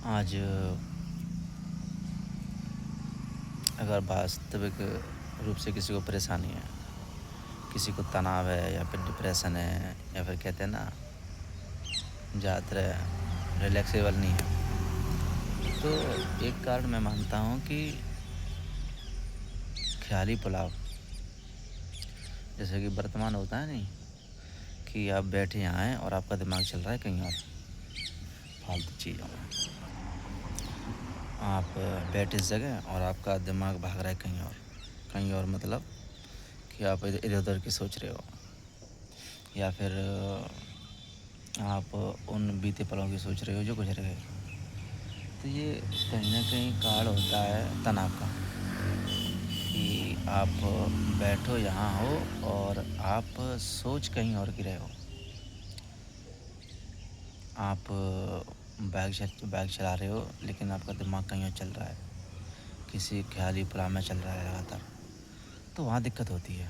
आज अगर वास्तविक रूप से किसी को परेशानी है, किसी को तनाव है या फिर डिप्रेशन है या फिर कहते हैं ना ज़्यादातर रिलैक्सेबल नहीं है, तो एक कारण मैं मानता हूँ कि ख़्याली पुलाव। जैसे कि वर्तमान होता है नहीं कि आप बैठे यहाँ हैं और आपका दिमाग चल रहा है कहीं और फालतू चीज़ों में। आप बैठे इस जगह और आपका दिमाग भाग रहा है कहीं और मतलब कि आप इधर उधर की सोच रहे हो या फिर आप उन बीते पलों की सोच रहे हो जो गुजर गए। तो ये कहीं ना कहीं कारण होता है तनाव का कि आप बैठो यहाँ हो और आप सोच कहीं और की रहे हो। आप बाइक चला रहे हो लेकिन आपका दिमाग कहीं और चल रहा है, किसी ख्याली पुलाव में चल रहा है लगातार। तो वहाँ दिक्कत होती है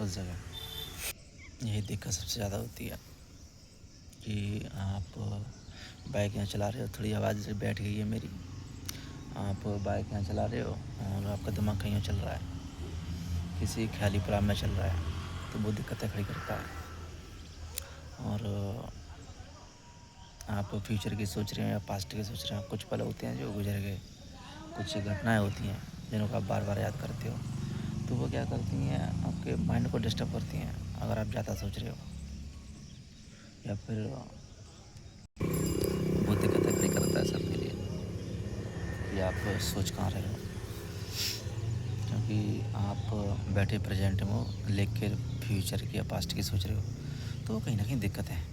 उस जगह। यही दिक्कत सबसे ज़्यादा होती है कि आप बाइक यहाँ चला रहे हो, थोड़ी आवाज़ बैठ गई है मेरी। आप बाइक यहाँ चला रहे हो और आपका दिमाग कहीं और चल रहा है, किसी ख्याली पुलाव में चल रहा है, तो वो दिक्कतें खड़ी करता है। और आप फ्यूचर की सोच रहे हो या पास्ट की सोच रहे हो। कुछ पल होते हैं जो गुजर गए, कुछ घटनाएं होती हैं जिनको आप बार बार याद करते हो, तो वो क्या करती हैं, आपके माइंड को डिस्टर्ब करती हैं। अगर आप ज़्यादा सोच रहे हो या फिर वो दिक्कतें खड़ी करता है सबके लिए कि आप सोच कहाँ रहे हो, क्योंकि आप बैठे प्रेजेंट में हो लेकर फ्यूचर की या पास्ट की सोच रहे हो, तो कहीं ना कहीं दिक्कत है।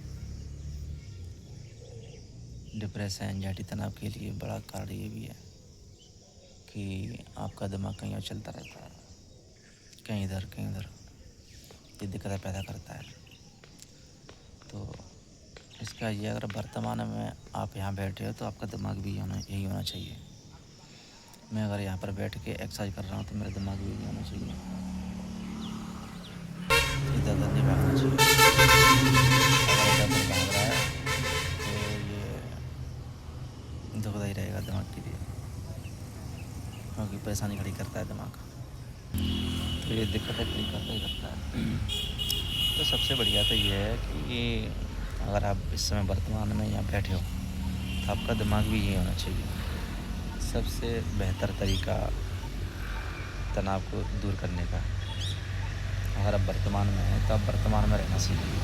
डिप्रेशन एंजाइटी तनाव के लिए बड़ा कारण ये भी है कि आपका दिमाग कहीं और चलता रहता है, कहीं इधर, ये दिक्कतें पैदा करता है। तो इसका ये, अगर वर्तमान में आप यहाँ बैठे हो तो आपका दिमाग भी यही होना चाहिए। मैं अगर यहाँ पर बैठ के एक्सरसाइज कर रहा हूँ तो मेरा दिमाग भी यही होना चाहिए, इधर उधर नहीं भागना चाहिए। अगर इधर उधर भाग रहा है तो ये दुखदा ही रहेगा दिमाग के लिए, क्योंकि परेशानी खड़ी करता है दिमाग, तो ये दिक्कतें खड़ी करता ही करता है। तो सबसे बढ़िया तो ये है कि अगर आप इस समय वर्तमान में यहाँ बैठे हो तो आपका दिमाग भी यही होना चाहिए। सबसे बेहतर तरीका तनाव को दूर करने का, अगर आप वर्तमान में हैं तो आप वर्तमान में रहना सीखिए।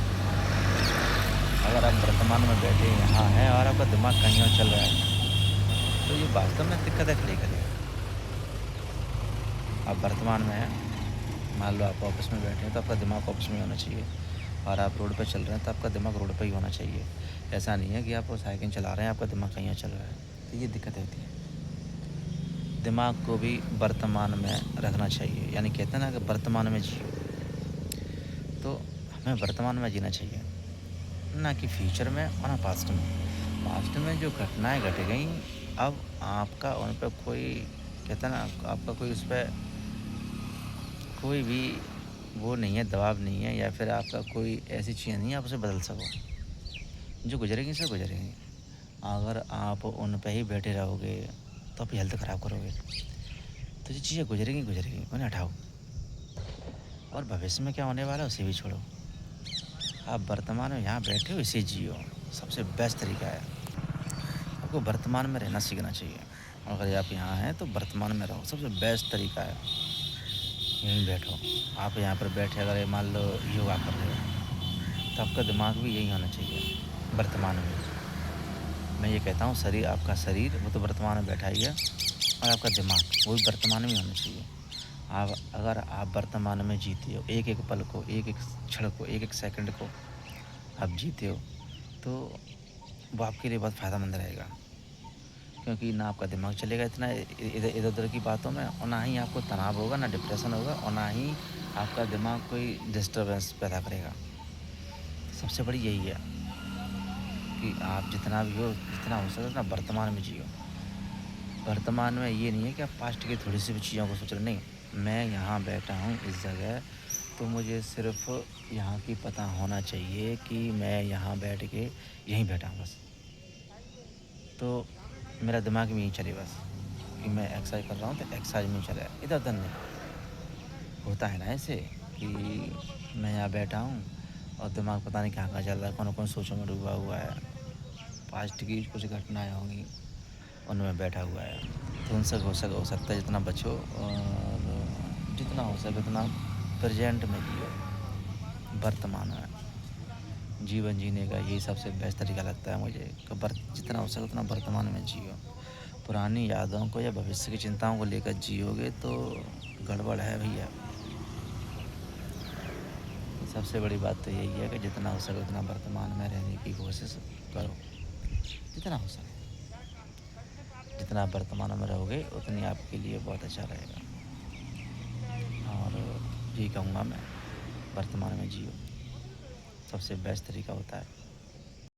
अगर आप वर्तमान में बैठे यहाँ हैं और आपका दिमाग कहीं और चल रहा है, तो ये वास्तव में दिक्कतें खड़ी करेगा। आप वर्तमान में हैं, मान लो आप ऑफिस में बैठे हैं तो आपका दिमाग ऑफिस में होना चाहिए, और आप रोड पर चल रहे हैं तो आपका दिमाग रोड पर ही होना चाहिए। ऐसा नहीं है कि आप साइकिल चला रहे हैं आपका दिमाग कहीं और चल रहा है, तो ये दिक्कतें होती हैं। दिमाग को भी वर्तमान में रखना चाहिए, यानी कहते हैं ना कि वर्तमान में जियो। तो हमें वर्तमान में जीना चाहिए, ना कि फ्यूचर में और ना पास्ट में। पास्ट में जो घटनाएं घट गई, अब आपका उन पर कोई, कहते हैं ना, आपका कोई उस पर कोई भी वो नहीं है, दबाव नहीं है, या फिर आपका कोई ऐसी चीज़ नहीं है आप उसे बदल सको। जो गुजरेंगी से गुजरेंगी। अगर आप उन पे ही बैठे रहोगे तो आप हेल्थ ख़राब करोगे। तो जो चीज़ें गुजरेंगी उन्हें हटाओ, और भविष्य में क्या होने वाला है उसे भी छोड़ो। आप वर्तमान में यहाँ बैठे हो, इसे जियो। सबसे बेस्ट तरीका है, आपको वर्तमान में रहना सीखना चाहिए। अगर आप यहाँ हैं तो वर्तमान में रहो, सबसे बेस्ट तरीका है। यहीं बैठो, आप यहाँ पर बैठे अगर मान लो योगा कर रहे हो तो आपका दिमाग भी यही होना चाहिए, वर्तमान में। मैं ये कहता हूँ, आपका शरीर वो तो वर्तमान में बैठा ही है, और आपका दिमाग वो भी वर्तमान में होना चाहिए। आप अगर आप वर्तमान में जीते हो, एक एक पल को, एक एक क्षण को, एक एक सेकंड को आप जीते हो, तो वो आपके लिए बहुत फ़ायदेमंद रहेगा। क्योंकि ना आपका दिमाग चलेगा इतना इधर इधर उधर की बातों में, और ना ही आपको तनाव होगा, ना डिप्रेशन होगा, और ना ही आपका दिमाग कोई डिस्टर्बेंस पैदा करेगा। सबसे बड़ी यही है कि आप जितना भी हो, जितना हो सके उतना वर्तमान में जियो। वर्तमान में ये नहीं है कि आप पास्ट की थोड़ी सी भी चीज़ों को सोच रहे, नहीं। मैं यहाँ बैठा हूँ इस जगह, तो मुझे सिर्फ यहाँ की पता होना चाहिए कि मैं यहाँ बैठ के यहीं बैठा हूँ बस। तो मेरा दिमाग में यही चले बस कि मैं एक्सरसाइज कर रहा हूँ तो एक्सरसाइज में चला इधर-उधर नहीं। होता है ना ऐसे कि मैं यहाँ बैठा हूँ और दिमाग पता नहीं कहाँ-कहाँ चल रहा है, कौन-कौन सोचों में डूबा हुआ है। पास्ट की कुछ घटनाएँ होंगी, उनमें बैठा हुआ है। तो उनसे हो सकता है जितना बचो और जितना हो सके उतना प्रेज़ेंट में जियो, वर्तमान में। जीवन जीने का यही सबसे बेस्ट तरीका लगता है मुझे कि जितना हो सके उतना वर्तमान में जियो। पुरानी यादों को या भविष्य की चिंताओं को लेकर जियोगे तो गड़बड़ है भैया। सबसे बड़ी बात तो यही है कि जितना हो सके उतना वर्तमान में रहने की कोशिश करो, जितना हो सके। जितना आप वर्तमान में रहोगे उतनी आपके लिए बहुत अच्छा रहेगा। और यही कहूँगा मैं, वर्तमान में जियो, सबसे बेस्ट तरीका होता है।